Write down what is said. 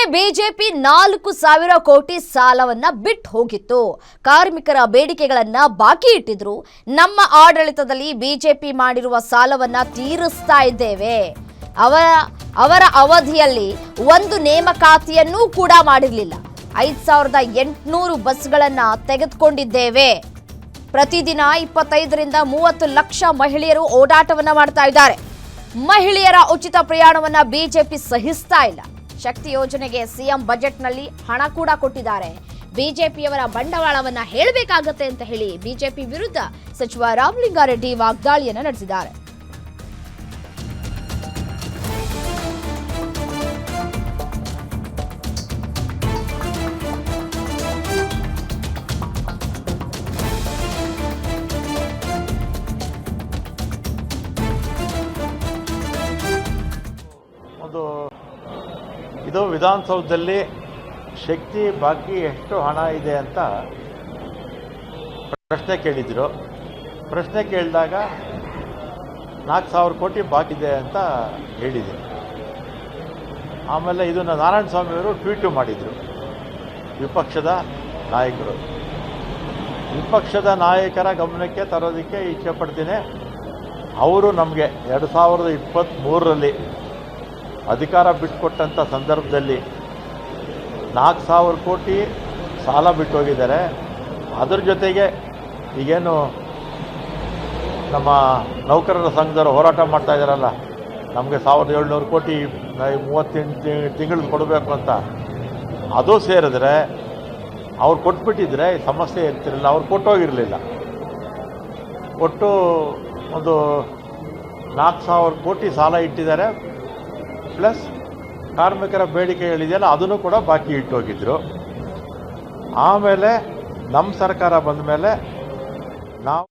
ಹಿಂದೆ ಬಿಜೆಪಿ 4,000 ಕೋಟಿ ಸಾಲವನ್ನ ಬಿಟ್ಟು ಹೋಗಿತ್ತು. ಕಾರ್ಮಿಕರ ಬೇಡಿಕೆಗಳನ್ನ ಬಾಕಿ ಇಟ್ಟಿದ್ರು. ನಮ್ಮ ಆಡಳಿತದಲ್ಲಿ ಬಿಜೆಪಿ ಮಾಡಿರುವ ಸಾಲವನ್ನ ತೀರಿಸ್ತಾ ಇದ್ದೇವೆ. ಅವರ ಅವಧಿಯಲ್ಲಿ ಒಂದು ನೇಮಕಾತಿಯನ್ನೂ ಕೂಡ ಮಾಡಿರಲಿಲ್ಲ. 5,800 ಬಸ್ಗಳನ್ನ ತೆಗೆದುಕೊಂಡಿದ್ದೇವೆ. ಪ್ರತಿದಿನ 25ರಿಂದ 30 ಲಕ್ಷ ಮಹಿಳೆಯರು ಓಡಾಟವನ್ನ ಮಾಡ್ತಾ ಇದ್ದಾರೆ. ಮಹಿಳೆಯರ ಉಚಿತ ಪ್ರಯಾಣವನ್ನ ಬಿಜೆಪಿ ಸಹಿಸ್ತಾ ಇಲ್ಲ. ಶಕ್ತಿ ಯೋಜನೆಗೆ ಸಿಎಂ ಬಜೆಟ್ನಲ್ಲಿ ಹಣ ಕೂಡ ಕೊಟ್ಟಿದ್ದಾರೆ. ಬಿಜೆಪಿಯವರ ಬಂಡವಾಳವನ್ನ ಹೇಳಬೇಕಾಗತ್ತೆ ಅಂತ ಹೇಳಿ ಬಿಜೆಪಿ ವಿರುದ್ಧ ಸಚಿವ ರಾಮಲಿಂಗಾರೆಡ್ಡಿ ವಾಗ್ದಾಳಿಯನ್ನ ನಡೆಸಿದ್ದಾರೆ. ಇದು ವಿಧಾನಸೌಧದಲ್ಲಿ ಶಕ್ತಿ ಬಾಕಿ ಎಷ್ಟು ಹಣ ಇದೆ ಅಂತ ಪ್ರಶ್ನೆ ಕೇಳಿದ್ರು. ಪ್ರಶ್ನೆ ಕೇಳಿದಾಗ 4,000 ಕೋಟಿ ಬಾಕಿ ಇದೆ ಅಂತ ಹೇಳಿದೆ. ಆಮೇಲೆ ಇದನ್ನು ನಾರಾಯಣಸ್ವಾಮಿಯವರು ಟ್ವೀಟು ಮಾಡಿದರು. ವಿಪಕ್ಷದ ನಾಯಕರು, ವಿಪಕ್ಷದ ನಾಯಕರ ಗಮನಕ್ಕೆ ತರೋದಕ್ಕೆ ಇಚ್ಛೆಪಡ್ತೀನಿ. ಅವರು ನಮಗೆ 2023ರಲ್ಲಿ ಅಧಿಕಾರ ಬಿಟ್ಟುಕೊಟ್ಟಂಥ ಸಂದರ್ಭದಲ್ಲಿ 4,000 ಕೋಟಿ ಸಾಲ ಬಿಟ್ಟೋಗಿದ್ದಾರೆ. ಅದ್ರ ಜೊತೆಗೆ ಈಗೇನು ನಮ್ಮ ನೌಕರರ ಸಂಘದವರು ಹೋರಾಟ ಮಾಡ್ತಾ ಇದ್ದಾರಲ್ಲ, ನಮಗೆ 1,700 ಕೋಟಿ 38 ತಿಂಗಳು ಕೊಡಬೇಕು ಅಂತ, ಅದು ಸೇರಿದ್ರೆ ಅವ್ರು ಕೊಟ್ಬಿಟ್ಟಿದ್ರೆ ಸಮಸ್ಯೆ ಇರ್ತಿರಲಿಲ್ಲ. ಅವ್ರು ಕೊಟ್ಟೋಗಿರಲಿಲ್ಲ. ಒಟ್ಟು ಒಂದು 4,000 ಕೋಟಿ ಸಾಲ ಇಟ್ಟಿದ್ದಾರೆ. ಪ್ಲಸ್ ಕಾರ್ಮಿಕರ ಬೇಡಿಕೆಗಳಿದೆಯಲ್ಲ, ಅದನ್ನು ಕೂಡ ಬಾಕಿ ಇಟ್ಟೋಗಿದ್ರು. ಆಮೇಲೆ ನಮ್ಮ ಸರ್ಕಾರ ಬಂದ ಮೇಲೆ ನಾವು